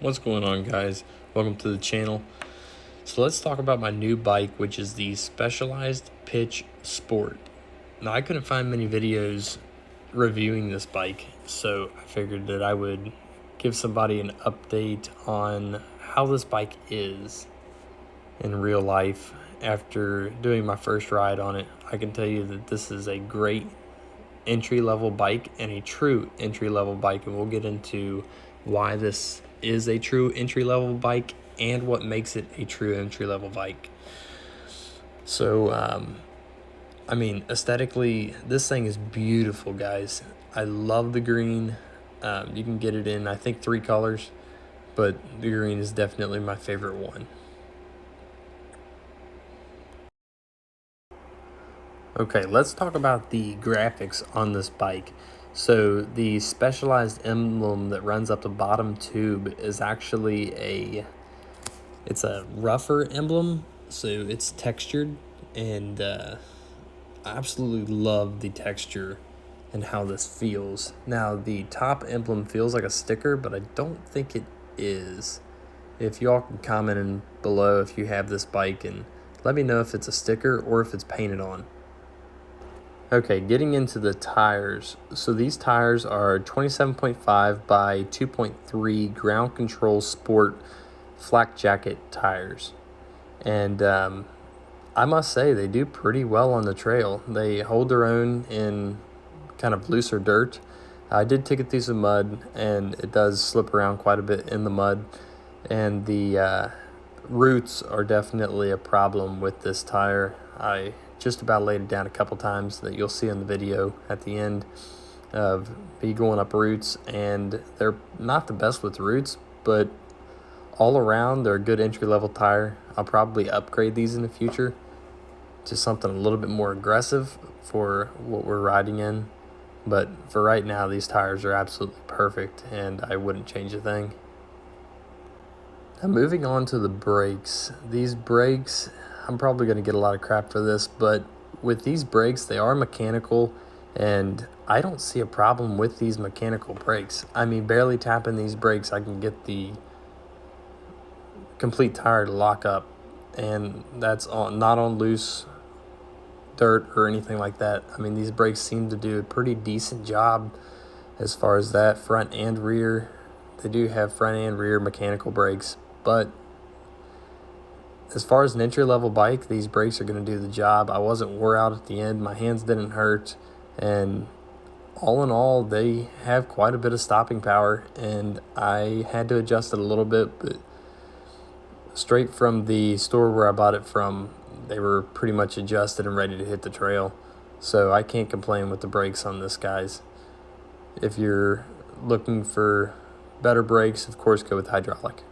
What's going on, guys? Welcome to the channel. So let's talk about my new bike, which is the Specialized Pitch Sport. Now, I couldn't find many videos reviewing this bike, so I figured that I would give somebody an update on how this bike is in real life. After doing my first ride on it, I can tell you that this is a great entry-level bike and a true entry-level bike, and we'll get into why this is a true entry-level bike and what makes it a true entry-level bike. So I mean, aesthetically, this thing is beautiful, guys. I love the green. You can get it in, I think, 3 colors, but the green is definitely my favorite one. Okay, let's talk about the graphics on this bike. So the specialized emblem that runs up the bottom tube is actually it's a rougher emblem, so it's textured, and I absolutely love the texture and how this feels. Now, the top emblem feels like a sticker, but I don't think it is. If y'all can comment in below if you have this bike and let me know if it's a sticker or if it's painted on. Okay, getting into the tires. So these tires are 27.5 by 2.3 ground control sport Flack Jacket tires. And I must say they do pretty well on the trail. They hold their own in kind of looser dirt. I did take it through some mud, and it does slip around quite a bit in the mud. And the roots are definitely a problem with this tire. I just about laid it down a couple times that you'll see in the video at the end of me going up roots, and they're not the best with roots, but all around they're a good entry-level tire. I'll probably upgrade these in the future to something a little bit more aggressive for what we're riding in, but for right now these tires are absolutely perfect and I wouldn't change a thing. Now, moving on to the brakes. These brakes, I'm probably going to get a lot of crap for this, but with these brakes, they are mechanical, and I don't see a problem with these mechanical brakes. I mean, barely tapping these brakes, I can get the complete tire to lock up, and that's not on loose dirt or anything like that. I mean, these brakes seem to do a pretty decent job as far as that, front and rear. They do have front and rear mechanical brakes, but as far as an entry-level bike, these brakes are going to do the job. I wasn't wore out at the end. My hands didn't hurt. And all in all, they have quite a bit of stopping power. And I had to adjust it a little bit, but straight from the store where I bought it from, they were pretty much adjusted and ready to hit the trail. So I can't complain with the brakes on this, guys. If you're looking for better brakes, of course, go with hydraulic.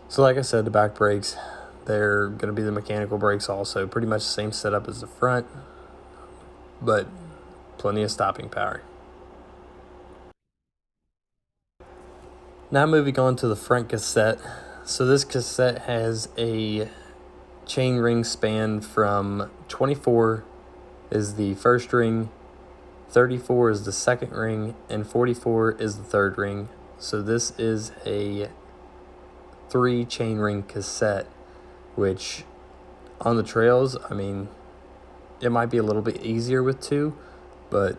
So like I said, the back brakes, they're going to be the mechanical brakes also. Pretty much the same setup as the front, but plenty of stopping power. Now moving on to the front cassette. So this cassette has a chain ring span from 24 is the first ring, 34 is the second ring, and 44 is the third ring. So this is a 3 chain ring cassette, which on the trails, I mean, it might be a little bit easier with 2, but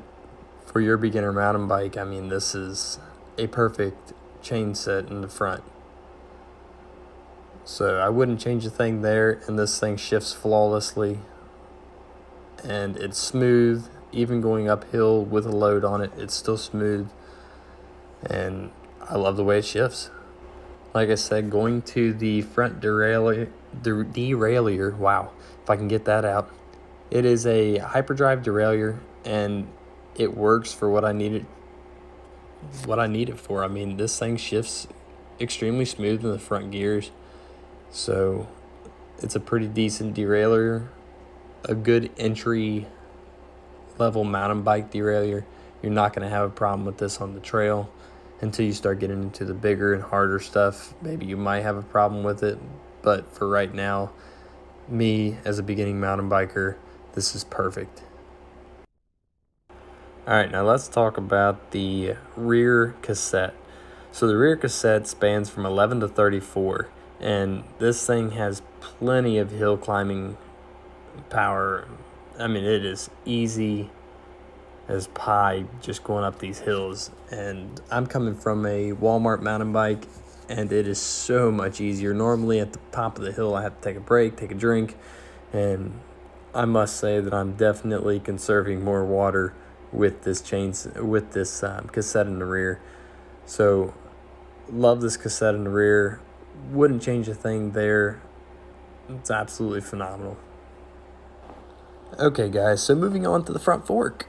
for your beginner mountain bike, I mean, this is a perfect chain set in the front. So I wouldn't change a thing there, and this thing shifts flawlessly, and it's smooth. Even going uphill with a load on it, it's still smooth, and I love the way it shifts. Like I said, going to the front derailleur, wow, if I can get that out. It is a hyperdrive derailleur, and it works for what I need it for. I mean, this thing shifts extremely smooth in the front gears, so it's a pretty decent derailleur, a good entry level mountain bike derailleur. You're not going to have a problem with this on the trail. Until you start getting into the bigger and harder stuff, maybe you might have a problem with it. But for right now, me as a beginning mountain biker, this is perfect. All right, now let's talk about the rear cassette. So the rear cassette spans from 11 to 34, and this thing has plenty of hill climbing power. I mean, it is easy as pie just going up these hills. And I'm coming from a Walmart mountain bike, and it is so much easier. Normally at the top of the hill, I have to take a break, take a drink, and I must say that I'm definitely conserving more water with this cassette in the rear. So love this cassette in the rear. Wouldn't change a thing there. It's absolutely phenomenal. Okay guys, so moving on to the front fork.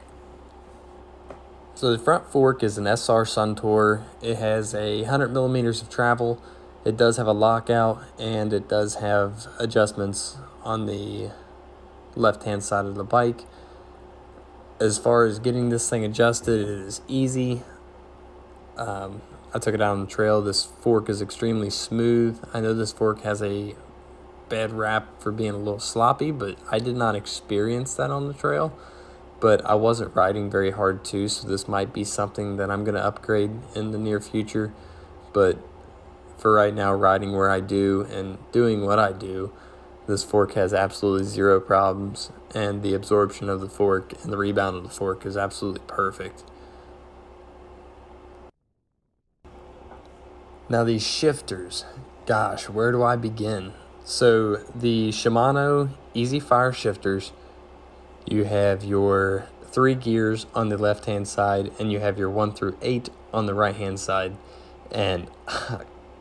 So the front fork is an SR Suntour. It has 100 millimeters of travel. It does have a lockout, and it does have adjustments on the left-hand side of the bike. As far as getting this thing adjusted, it is easy. I took it out on the trail. This fork is extremely smooth. I know this fork has a bad rap for being a little sloppy, but I did not experience that on the trail. But I wasn't riding very hard too, so this might be something that I'm going to upgrade in the near future. But for right now, riding where I do and doing what I do, this fork has absolutely zero problems, and the absorption of the fork and the rebound of the fork is absolutely perfect. Now these shifters, gosh, where do I begin? So the Shimano Easy Fire shifters, you have your 3 gears on the left hand side, and you have your 1 through 8 on the right hand side. And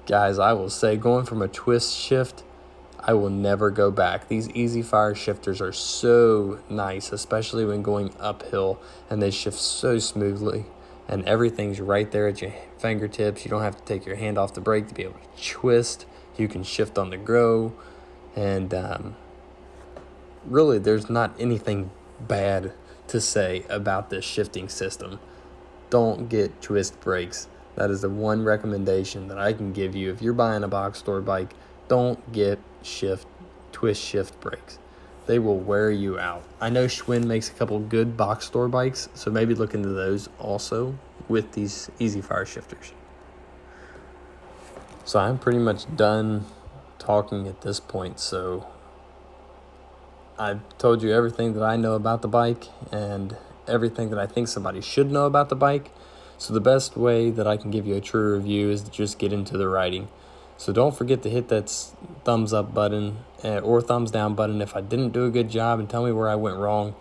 guys, I will say, going from a twist shift, I will never go back. These Easy Fire shifters are so nice, especially when going uphill, and they shift so smoothly, and everything's right there at your fingertips. You don't have to take your hand off the brake to be able to twist. You can shift on the go, and really there's not anything bad to say about this shifting system. Don't get twist brakes. That is the one recommendation that I can give you. If you're buying a box store bike, don't get twist shift brakes. They will wear you out. I know Schwinn makes a couple good box store bikes, so maybe look into those also with these Easy Fire shifters. So I'm pretty much done talking at this point. So I've told you everything that I know about the bike and everything that I think somebody should know about the bike. So the best way that I can give you a true review is to just get into the riding. So don't forget to hit that thumbs up button or thumbs down button if I didn't do a good job, and tell me where I went wrong.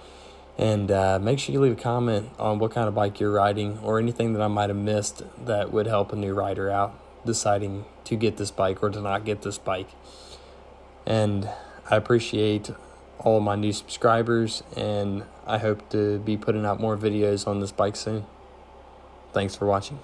And make sure you leave a comment on what kind of bike you're riding, or anything that I might have missed that would help a new rider out deciding to get this bike or to not get this bike. And I appreciate all of my new subscribers, and I hope to be putting out more videos on this bike soon. Thanks for watching.